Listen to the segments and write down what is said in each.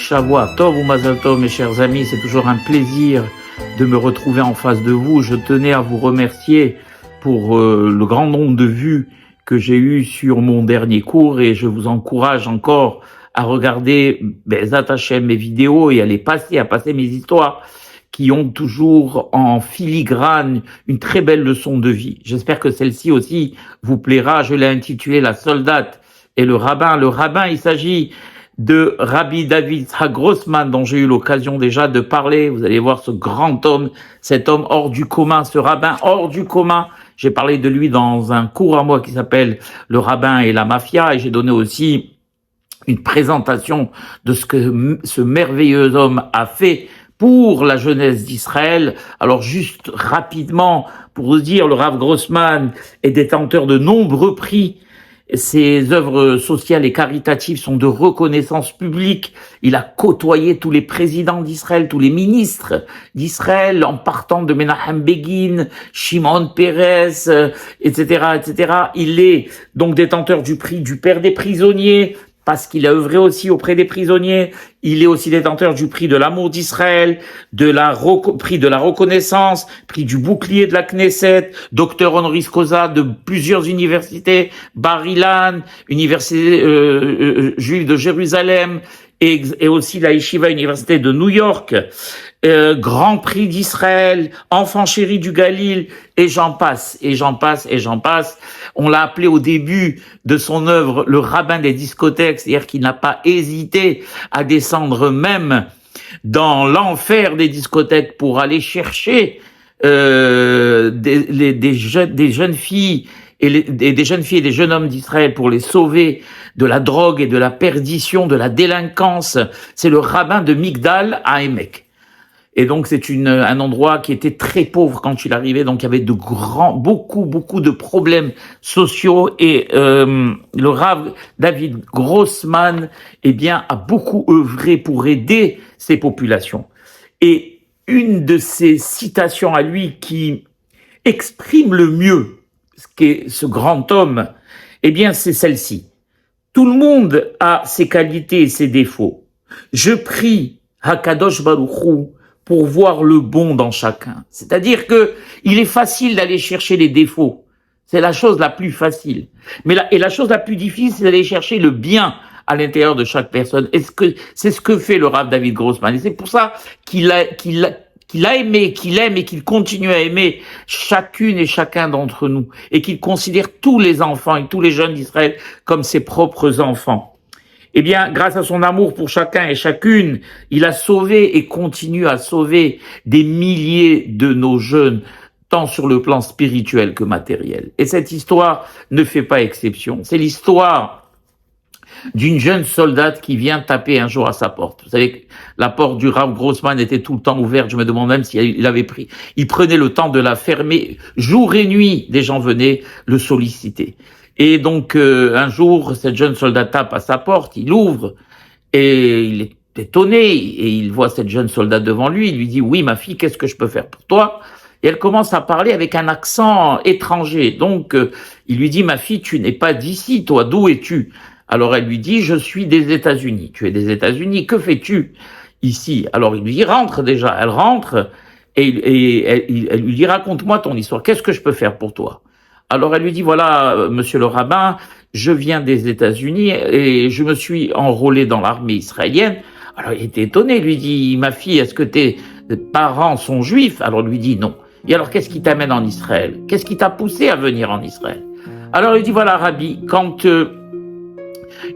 Shavua Tov ou Mazal Tov, mes chers amis, c'est toujours un plaisir de me retrouver en face de vous. Je tenais à vous remercier pour le grand nombre de vues que j'ai eu sur mon dernier cours et je vous encourage encore à regarder Be'ezat Hashem mes vidéos et à passer mes histoires qui ont toujours en filigrane une très belle leçon de vie. J'espère que celle-ci aussi vous plaira. Je l'ai intitulée La soldate et le rabbin. Le rabbin, il s'agit de Rabbi David Yitzhak Grossman, dont j'ai eu l'occasion déjà de parler. Vous allez voir ce grand homme, cet homme hors du commun, ce rabbin hors du commun. J'ai parlé de lui dans un cours à moi qui s'appelle Le rabbin et la mafia, et j'ai donné aussi une présentation de ce que ce merveilleux homme a fait pour la jeunesse d'Israël. Alors juste rapidement, pour vous dire, le Rav Grossman est détenteur de nombreux prix. Ses œuvres sociales et caritatives sont de reconnaissance publique. Il a côtoyé tous les présidents d'Israël, tous les ministres d'Israël, en partant de Menachem Begin, Shimon Peres, etc., etc. Il est donc détenteur du prix du Père des prisonniers, parce qu'il a œuvré aussi auprès des prisonniers. Il est aussi détenteur du prix de l'amour d'Israël, prix de la reconnaissance, prix du bouclier de la Knesset, docteur honoris causa de plusieurs universités, Bar Ilan, université juive de Jérusalem, et aussi la Yeshiva Université de New York, Grand Prix d'Israël, Enfant chéri du Galil, et j'en passe, et j'en passe, et j'en passe. On l'a appelé au début de son œuvre le rabbin des discothèques, c'est-à-dire qu'il n'a pas hésité à descendre même dans l'enfer des discothèques pour aller chercher des jeunes filles et des jeunes filles et des jeunes hommes d'Israël pour les sauver de la drogue et de la perdition, de la délinquance. C'est le rabbin de Migdal à Emek. Et donc c'est un endroit qui était très pauvre quand il arrivait, donc il y avait beaucoup de problèmes sociaux, et le Rav David Grossman, eh bien, a beaucoup œuvré pour aider ces populations. Et une de ces citations à lui qui exprime le mieux ce qu'est ce grand homme, eh bien, c'est celle-ci. Tout le monde a ses qualités et ses défauts. Je prie Hakadosh Baruch Hu pour voir le bon dans chacun. C'est-à-dire que il est facile d'aller chercher les défauts. C'est la chose la plus facile. Mais la chose la plus difficile, c'est d'aller chercher le bien à l'intérieur de chaque personne. C'est ce que fait le Rav David Grossman. Et c'est pour ça qu'il aime et qu'il continue à aimer chacune et chacun d'entre nous, et qu'il considère tous les enfants et tous les jeunes d'Israël comme ses propres enfants. Eh bien, grâce à son amour pour chacun et chacune, il a sauvé et continue à sauver des milliers de nos jeunes, tant sur le plan spirituel que matériel. Et cette histoire ne fait pas exception. C'est l'histoire d'une jeune soldate qui vient taper un jour à sa porte. Vous savez que la porte du Rav Grossman était tout le temps ouverte. Je me demande même il prenait le temps de la fermer. Jour et nuit, des gens venaient le solliciter. Et donc, un jour, cette jeune soldate tape à sa porte, il ouvre, et il est étonné, et il voit cette jeune soldate devant lui, il lui dit « Oui, ma fille, qu'est-ce que je peux faire pour toi ?» Et elle commence à parler avec un accent étranger. Donc, il lui dit « Ma fille, tu n'es pas d'ici, toi, d'où es-tu » Alors, elle lui dit « Je suis des États-Unis. » « Tu es des États-Unis, que fais-tu ici ?» Alors, il lui dit « Rentre déjà. » Elle rentre, et elle lui dit « Raconte-moi ton histoire, qu'est-ce que je peux faire pour toi ?» Alors elle lui dit, voilà, monsieur le rabbin, je viens des États-Unis et je me suis enrôlé dans l'armée israélienne. Alors il était étonné, il lui dit, ma fille, est-ce que tes parents sont juifs? Alors il lui dit non. Et alors qu'est-ce qui t'amène en Israël? Qu'est-ce qui t'a poussé à venir en Israël? Alors il dit, voilà, Rabbi, quand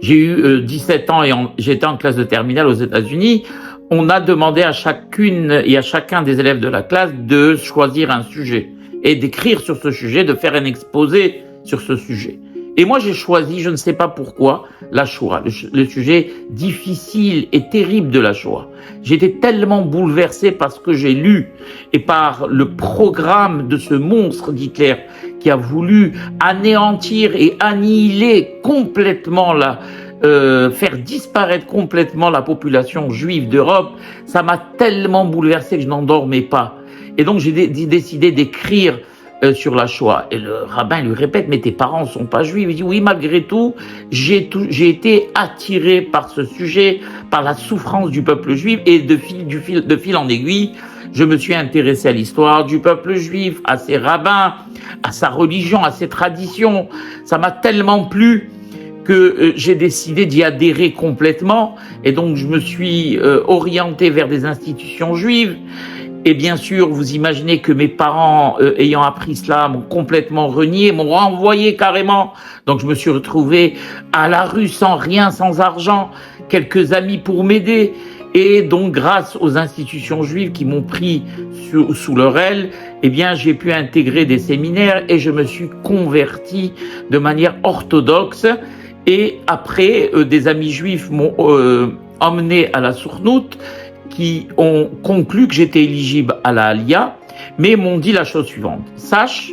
j'ai eu 17 ans et j'étais en classe de terminale aux États-Unis, on a demandé à chacune et à chacun des élèves de la classe de choisir un sujet et d'écrire sur ce sujet, de faire un exposé sur ce sujet. Et moi, j'ai choisi, je ne sais pas pourquoi, la Shoah, le sujet difficile et terrible de la Shoah. J'étais tellement bouleversé par ce que j'ai lu et par le programme de ce monstre d'Hitler qui a voulu anéantir et annihiler complètement faire disparaître complètement la population juive d'Europe. Ça m'a tellement bouleversé que je n'en dormais pas. Et donc, j'ai décidé d'écrire sur la Shoah. Et le rabbin lui répète, mais tes parents sont pas juifs. Il dit, oui, malgré tout, j'ai été attiré par ce sujet par la souffrance du peuple juif, et de fil en aiguille, je me suis intéressé à l'histoire du peuple juif, à ses rabbins, à sa religion, à ses traditions. Ça m'a tellement plu que j'ai décidé d'y adhérer complètement, et donc je me suis orienté vers des institutions juives. Et bien sûr, vous imaginez que mes parents, ayant appris cela, m'ont complètement renié, m'ont renvoyé carrément. Donc je me suis retrouvé à la rue sans rien, sans argent, quelques amis pour m'aider. Et donc grâce aux institutions juives qui m'ont pris sous leur aile, eh bien j'ai pu intégrer des séminaires et je me suis converti de manière orthodoxe. Et après, des amis juifs m'ont emmené à la Sournout, qui ont conclu que j'étais éligible à la Aliyah, mais m'ont dit la chose suivante: sache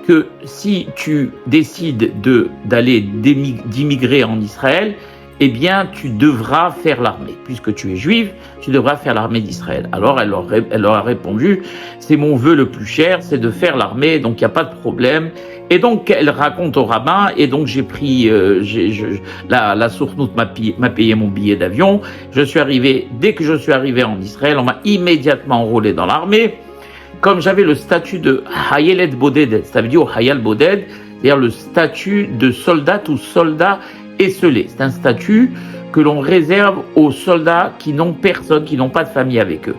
que si tu décides d'immigrer en Israël, eh bien tu devras faire l'armée. Puisque tu es juive, tu devras faire l'armée d'Israël. Alors elle leur a répondu: c'est mon vœu le plus cher, c'est de faire l'armée, donc il n'y a pas de problème. Et donc elle raconte au rabbin, et donc j'ai pris, la Sournout m'a payé mon billet d'avion. Dès que je suis arrivé en Israël, on m'a immédiatement enrôlé dans l'armée. Comme j'avais le statut de Hayelet Boded, ça veut dire Hayal Boded, c'est-à-dire le statut de soldat ou soldat esselé. C'est un statut que l'on réserve aux soldats qui n'ont personne, qui n'ont pas de famille avec eux.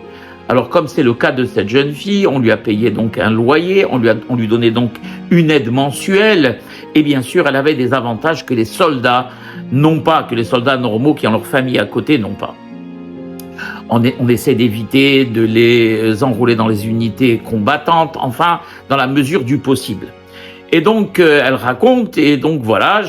Alors comme c'est le cas de cette jeune fille, on lui a payé donc un loyer, on lui donnait donc une aide mensuelle, et bien sûr elle avait des avantages que les soldats n'ont pas, que les soldats normaux qui ont leur famille à côté n'ont pas. On essaie d'éviter de les enrôler dans les unités combattantes, enfin dans la mesure du possible. Et donc elle raconte, et donc voilà,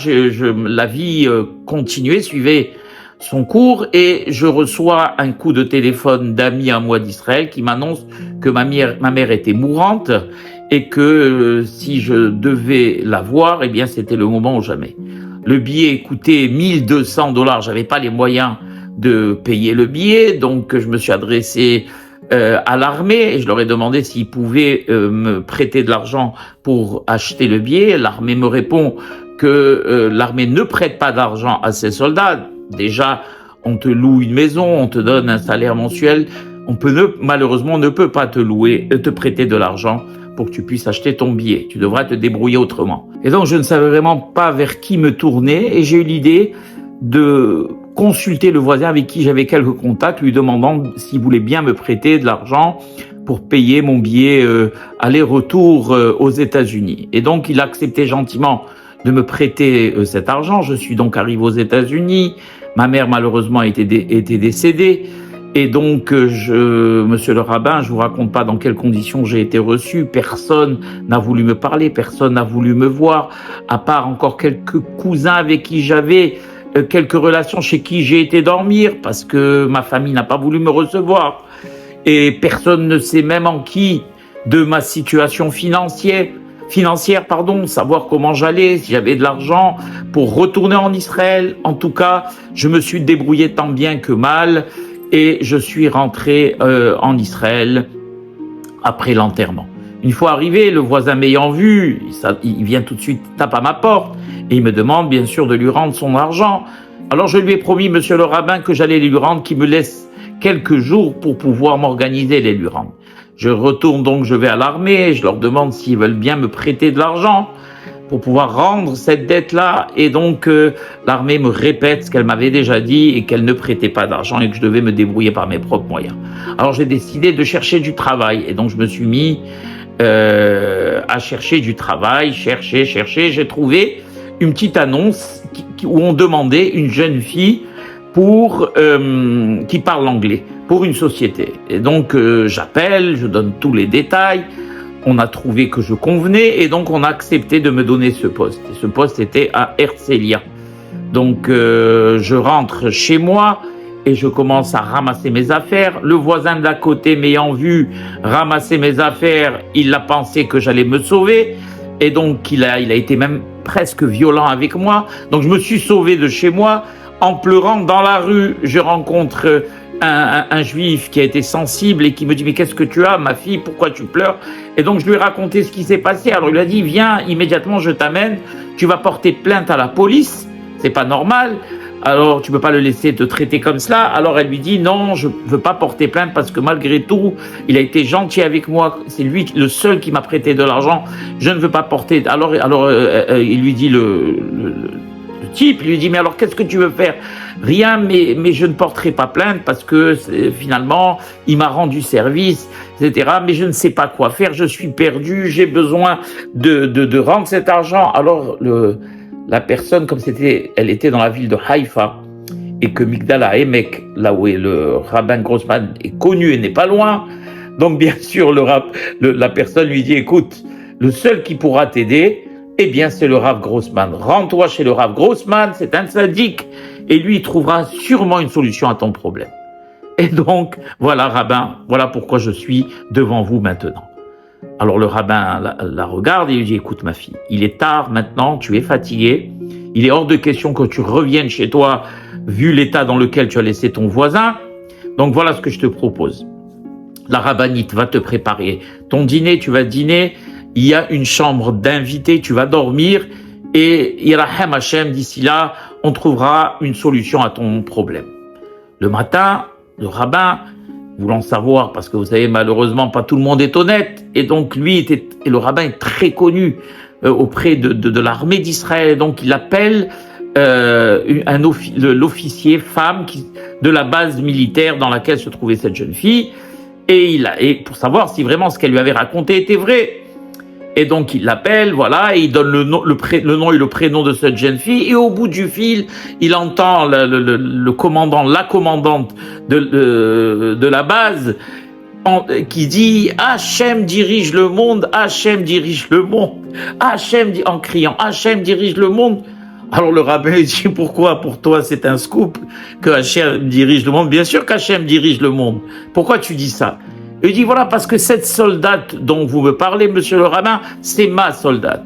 la vie continuait, suivait son cours, et je reçois un coup de téléphone d'amis à moi d'Israël qui m'annonce que ma mère était mourante, et que si je devais la voir, eh bien c'était le moment ou jamais. Le billet coûtait $1 200, j'avais pas les moyens de payer le billet, donc je me suis adressé à l'armée et je leur ai demandé s'ils pouvaient me prêter de l'argent pour acheter le billet. L'armée me répond que l'armée ne prête pas d'argent à ses soldats. Déjà, on te loue une maison, on te donne un salaire mensuel. Malheureusement, on ne peut pas te prêter de l'argent pour que tu puisses acheter ton billet. Tu devras te débrouiller autrement. Et donc, je ne savais vraiment pas vers qui me tourner, et j'ai eu l'idée de consulter le voisin avec qui j'avais quelques contacts, lui demandant s'il voulait bien me prêter de l'argent pour payer mon billet aller-retour aux États-Unis. Et donc, il a accepté gentiment de me prêter cet argent. Je suis donc arrivé aux États-Unis. Ma mère, malheureusement, était décédée. Et donc, monsieur le rabbin, je vous raconte pas dans quelles conditions j'ai été reçu. Personne n'a voulu me parler, personne n'a voulu me voir, à part encore quelques cousins avec qui j'avais quelques relations, chez qui j'ai été dormir, parce que ma famille n'a pas voulu me recevoir. Et personne ne sait même en qui de ma situation financière, savoir comment j'allais, si j'avais de l'argent pour retourner en Israël. En tout cas, je me suis débrouillé tant bien que mal, et je suis rentré en Israël après l'enterrement. Une fois arrivé, le voisin m'ayant vu, il vient tout de suite, tape à ma porte, et il me demande bien sûr de lui rendre son argent. Alors je lui ai promis, monsieur le rabbin, que j'allais lui rendre, qu'il me laisse quelques jours pour pouvoir m'organiser et les lui rendre. Je retourne donc, je vais à l'armée, je leur demande s'ils veulent bien me prêter de l'argent pour pouvoir rendre cette dette-là. Et donc l'armée me répète ce qu'elle m'avait déjà dit, et qu'elle ne prêtait pas d'argent et que je devais me débrouiller par mes propres moyens. Alors j'ai décidé de chercher du travail, et donc je me suis mis à chercher du travail, chercher. J'ai trouvé une petite annonce où on demandait une jeune fille qui parle anglais pour une société. Et donc j'appelle, je donne tous les détails. On a trouvé que je convenais, et donc on a accepté de me donner ce poste. Et ce poste était à Herzliya. Donc je rentre chez moi et je commence à ramasser mes affaires. Le voisin d'à côté m'ayant vu ramasser mes affaires, il a pensé que j'allais me sauver, et donc il a été même presque violent avec moi. Donc je me suis sauvé de chez moi en pleurant. Dans la rue, je rencontre un juif qui a été sensible et qui me dit: mais qu'est-ce que tu as, ma fille, pourquoi tu pleures? Et donc je lui ai raconté ce qui s'est passé. Alors il a dit: viens immédiatement, je t'amène, tu vas porter plainte à la police, c'est pas normal. alors tu peux pas le laisser te traiter comme cela. Alors elle lui dit non, je veux pas porter plainte parce que malgré tout, il a été gentil avec moi, c'est lui le seul qui m'a prêté de l'argent, je ne veux pas porter. Alors il lui dit le type, il lui dit mais alors qu'est-ce que tu veux faire? Rien, mais je ne porterai pas plainte parce que finalement il m'a rendu service, etc. Mais je ne sais pas quoi faire, je suis perdu, j'ai besoin de rendre cet argent. Alors la personne, comme elle était dans la ville de Haïfa, et que Migdal HaEmek, là où est le rabbin Grossman, est connu et n'est pas loin, donc bien sûr la personne lui dit, écoute, le seul qui pourra t'aider, eh bien c'est le Rav Grossman. Rends-toi chez le Rav Grossman, c'est un sadique, et lui il trouvera sûrement une solution à ton problème. Et donc, voilà rabbin, voilà pourquoi je suis devant vous maintenant. Alors le rabbin la regarde et lui dit, écoute ma fille, il est tard maintenant, tu es fatiguée, il est hors de question que tu reviennes chez toi vu l'état dans lequel tu as laissé ton voisin, donc voilà ce que je te propose. La rabbinite va te préparer ton dîner, tu vas dîner, il y a une chambre d'invités, tu vas dormir et Yirahem Hashem, d'ici là, on trouvera une solution à ton problème. Le matin, le rabbin, voulant savoir, parce que vous savez, malheureusement, pas tout le monde est honnête, et donc et le rabbin est très connu auprès de l'armée d'Israël, et donc il appelle l'officier femme de la base militaire dans laquelle se trouvait cette jeune fille, et pour savoir si vraiment ce qu'elle lui avait raconté était vrai. Et donc il l'appelle, voilà, et il donne le nom et le prénom de cette jeune fille, et au bout du fil, il entend le commandant, la commandante de la base, qui dit Hachem dirige le monde, Hachem dirige le monde, en criant Hachem dirige le monde. Alors le rabbin dit, pourquoi pour toi c'est un scoop que Hachem dirige le monde? Bien sûr qu'Hachem dirige le monde. Pourquoi tu dis ça? Il dit, voilà, parce que cette soldate dont vous me parlez, monsieur le rabbin, c'est ma soldate.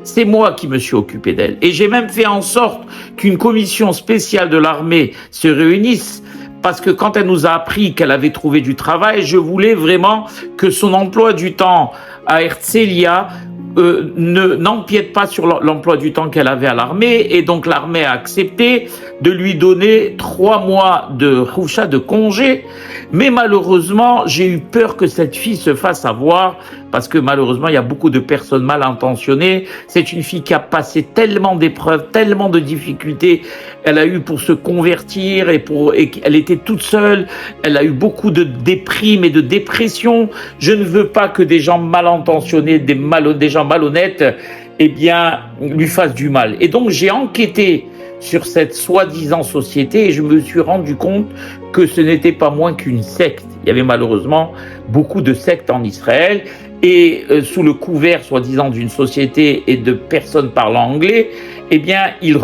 C'est moi qui me suis occupé d'elle. Et j'ai même fait en sorte qu'une commission spéciale de l'armée se réunisse, parce que quand elle nous a appris qu'elle avait trouvé du travail, je voulais vraiment que son emploi du temps à Herzliya n'empiète pas sur l'emploi du temps qu'elle avait à l'armée, et donc l'armée a accepté de lui donner 3 mois de choucha, de congé, mais malheureusement j'ai eu peur que cette fille se fasse avoir, parce que malheureusement il y a beaucoup de personnes mal intentionnées. C'est une fille qui a passé tellement d'épreuves, tellement de difficultés, elle a eu pour se convertir, et elle était toute seule, elle a eu beaucoup de déprimes et de dépression. Je ne veux pas que des gens mal intentionnés, des gens malhonnêtes, eh bien, lui fassent du mal. Et donc j'ai enquêté sur cette soi-disant société et je me suis rendu compte que ce n'était pas moins qu'une secte. Il y avait malheureusement beaucoup de sectes en Israël, et sous le couvert soi-disant d'une société et de personnes parlant anglais, eh bien, ils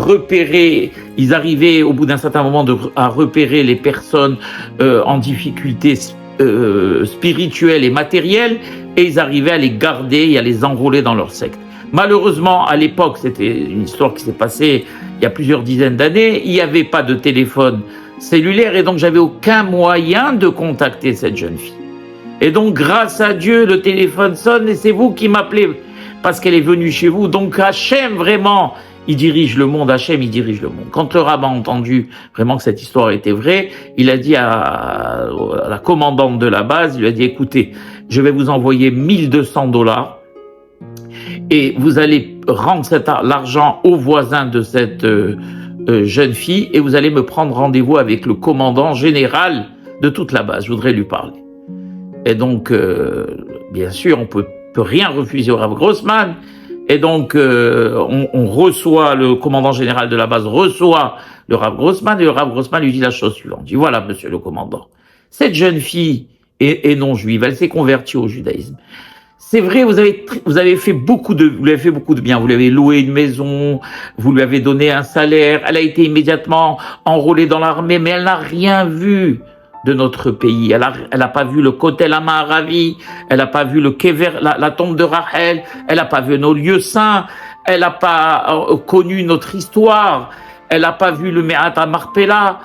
arrivaient au bout d'un certain moment à repérer les personnes en difficulté spirituelle et matérielle, et ils arrivaient à les garder et à les enrôler dans leur secte. Malheureusement, à l'époque, c'était une histoire qui s'est passée il y a plusieurs dizaines d'années, il n'y avait pas de téléphone cellulaire, et donc j'avais aucun moyen de contacter cette jeune fille. Et donc, grâce à Dieu, le téléphone sonne et c'est vous qui m'appelez parce qu'elle est venue chez vous. Donc, Hachem, vraiment, il dirige le monde. Hachem, il dirige le monde. Quand le rabbin a entendu vraiment que cette histoire était vraie, il a dit à la commandante de la base, il lui a dit, écoutez, je vais vous envoyer $1,200 et vous allez rendre l'argent au voisin de cette jeune fille, et vous allez me prendre rendez-vous avec le commandant général de toute la base. Je voudrais lui parler. Et donc, bien sûr, on peut rien refuser au Rav Grossman. Et donc, on reçoit, le commandant général de la base reçoit le Rav Grossman, et le Rav Grossman lui dit la chose suivante. Il dit, voilà, monsieur le commandant, cette jeune fille est non juive, elle s'est convertie au judaïsme. C'est vrai, vous avez fait beaucoup de bien. Vous lui avez loué une maison, vous lui avez donné un salaire, elle a été immédiatement enrôlée dans l'armée, mais elle n'a rien vu de notre pays. Elle a pas vu le Kotel HaMaaravi, elle n'a pas vu le Kever, la tombe de Rachel, elle n'a pas vu nos lieux saints, elle n'a pas connu notre histoire, elle n'a pas vu le Me'at HaMarpela,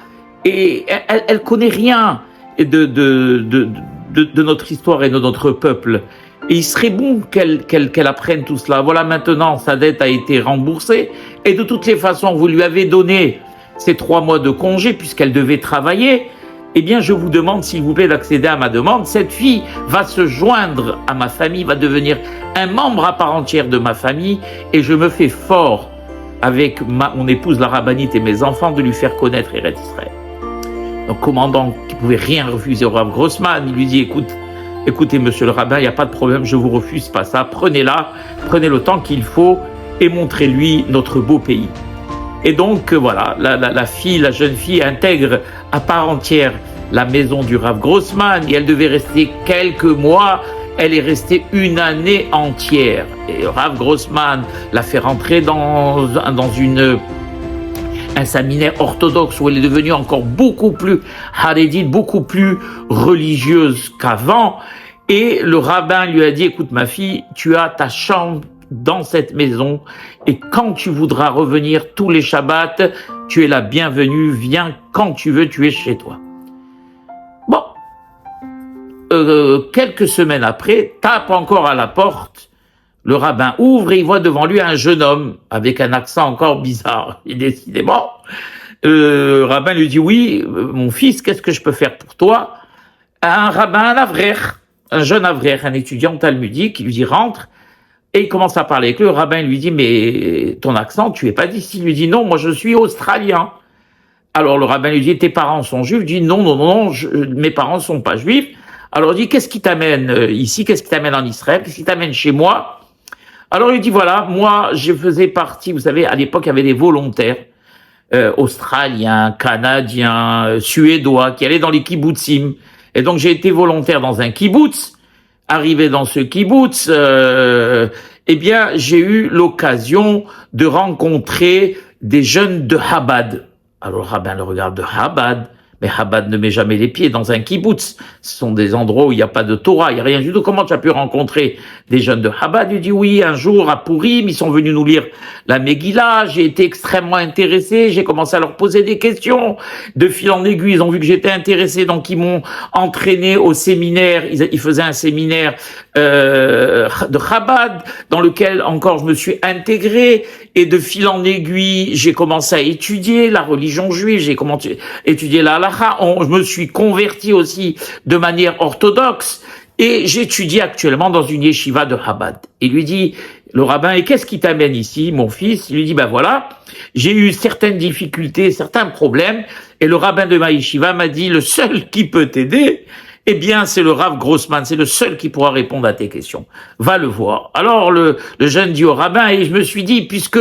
et elle connaît rien de notre histoire et de notre peuple. Et il serait bon qu'elle apprenne tout cela. Voilà, maintenant, sa dette a été remboursée, et de toutes les façons, vous lui avez donné ses 3 mois de congé, puisqu'elle devait travailler, eh bien, je vous demande, s'il vous plaît, d'accéder à ma demande. Cette fille va se joindre à ma famille, va devenir un membre à part entière de ma famille, et je me fais fort avec mon épouse, la rabbinite, et mes enfants, de lui faire connaître Eretz Israël. Donc, commandant, qui pouvait rien refuser au Rav Grossman, il lui dit, écoutez, monsieur le rabbin, il n'y a pas de problème, je vous refuse pas ça, prenez-la, prenez le temps qu'il faut, et montrez-lui notre beau pays. Et donc, voilà, la jeune fille intègre à part entière la maison du Rav Grossman, et elle devait rester quelques mois. Elle est restée 1 année entière. Et Rav Grossman l'a fait rentrer dans un séminaire orthodoxe où elle est devenue encore beaucoup plus harédite, beaucoup plus religieuse qu'avant. Et le rabbin lui a dit, écoute ma fille, tu as ta chambre dans cette maison, et quand tu voudras revenir tous les Shabbats, tu es la bienvenue, viens quand tu veux, tu es chez toi. Bon, quelques semaines après, tape encore à la porte, le rabbin ouvre et il voit devant lui un jeune homme avec un accent encore bizarre. Et décidément, le rabbin lui dit, oui, mon fils, qu'est-ce que je peux faire pour toi? Un rabbin, un avrer, un jeune avrer, un étudiant talmudique, il lui dit, rentre. Et il commence à parler avec lui. Le rabbin lui dit, mais ton accent, tu es pas d'ici. Il lui dit, non, moi je suis australien. Alors le rabbin lui dit, tes parents sont juifs? Il dit, non, mes parents sont pas juifs. Alors il dit, qu'est-ce qui t'amène ici? Qu'est-ce qui t'amène en Israël? Qu'est-ce qui t'amène chez moi? Alors il dit, voilà, moi je faisais partie, vous savez, à l'époque il y avait des volontaires australiens, canadiens, suédois qui allaient dans les kibbutzim. Et donc j'ai été volontaire dans un kibbutz. Arrivé dans ce kibbutz, eh bien, j'ai eu l'occasion de rencontrer des jeunes de Chabad. Alors, le rabbin le regarde, de Chabad, mais Chabad ne met jamais les pieds dans un kibbutz. Ce sont des endroits où il n'y a pas de Torah, il n'y a rien du tout. Comment tu as pu rencontrer des jeunes de Chabad? Il dit, oui, un jour à Purim, ils sont venus nous lire la Megillah, j'ai été extrêmement intéressé, j'ai commencé à leur poser des questions. De fil en aiguille, ils ont vu que j'étais intéressé, donc ils m'ont entraîné au séminaire. Ils faisaient un séminaire de Chabad, dans lequel encore je me suis intégré, et de fil en aiguille, j'ai commencé à étudier la religion juive, j'ai commencé à étudier la halakha, je me suis converti aussi de manière orthodoxe, et j'étudie actuellement dans une yeshiva de Chabad. Il lui dit, le rabbin, et qu'est-ce qui t'amène ici, mon fils? Il lui dit, ben voilà, j'ai eu certaines difficultés, certains problèmes, et le rabbin de ma yeshiva m'a dit, le seul qui peut t'aider, eh bien, c'est le Rav Grossman, c'est le seul qui pourra répondre à tes questions. Va le voir. Alors, le jeune dit au rabbin, et je me suis dit, puisque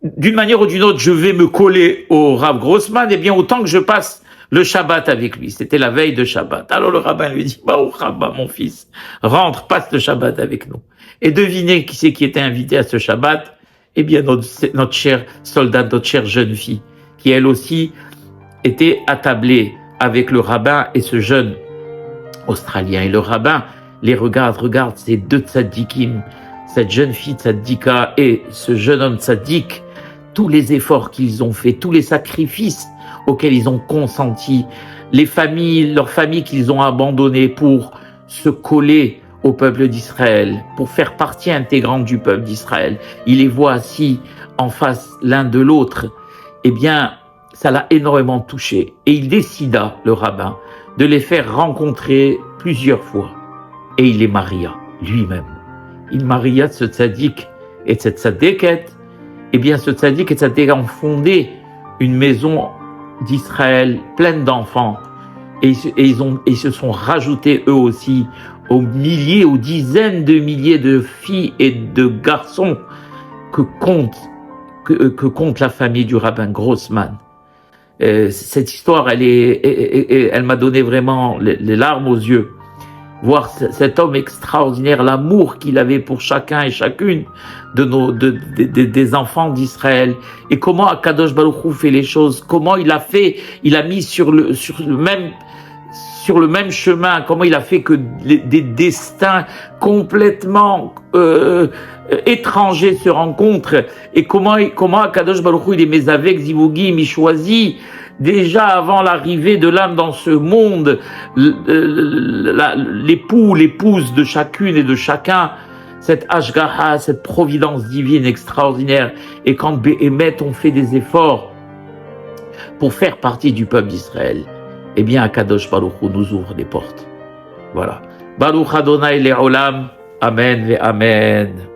d'une manière ou d'une autre, je vais me coller au Rav Grossman, eh bien, autant que je passe le Shabbat avec lui. C'était la veille de Shabbat. Alors, le rabbin lui dit, bah, oh, rabbin, mon fils, rentre, passe le Shabbat avec nous. Et devinez qui c'est qui était invité à ce Shabbat? Eh bien, notre chère soldat, notre chère jeune fille, qui elle aussi était attablée avec le rabbin et ce jeune australien. Et le rabbin les regarde ces 2 tzadikim, cette jeune fille tzaddika et ce jeune homme tzaddik, tous les efforts qu'ils ont fait, tous les sacrifices auxquels ils ont consenti, leurs familles qu'ils ont abandonnées pour se coller au peuple d'Israël, pour faire partie intégrante du peuple d'Israël. Il les voit assis en face l'un de l'autre. Eh bien, ça l'a énormément touché. Et il décida, le rabbin, de les faire rencontrer plusieurs fois. Et il les maria lui-même. Il maria ce tzaddik et cette tzaddeket. Eh bien, ce tzaddik et cette tzaddik ont fondé une maison d'Israël pleine d'enfants. Et ils se sont rajoutés eux aussi aux milliers, aux dizaines de milliers de filles et de garçons que compte la famille du rabbin Grossman. Cette histoire, elle m'a donné vraiment les larmes aux yeux. Voir cet homme extraordinaire, l'amour qu'il avait pour chacun et chacune des enfants d'Israël, et comment Akadosh Baruch Hu fait les choses, comment il a mis sur le même chemin, comment il a fait que des destins complètement étrangers se rencontrent, et comment Akadosh Baruch Hu, il les met avec Zivugim, il choisit déjà avant l'arrivée de l'âme dans ce monde, l'époux, l'épouse de chacune et de chacun, cette Ashgaha, cette providence divine extraordinaire. Et quand Béhémet ont fait des efforts pour faire partie du peuple d'Israël, eh bien, Akadosh Baruch Hu nous ouvre des portes. Voilà. Baruch Adonai Le'olam. Amen ve Amen.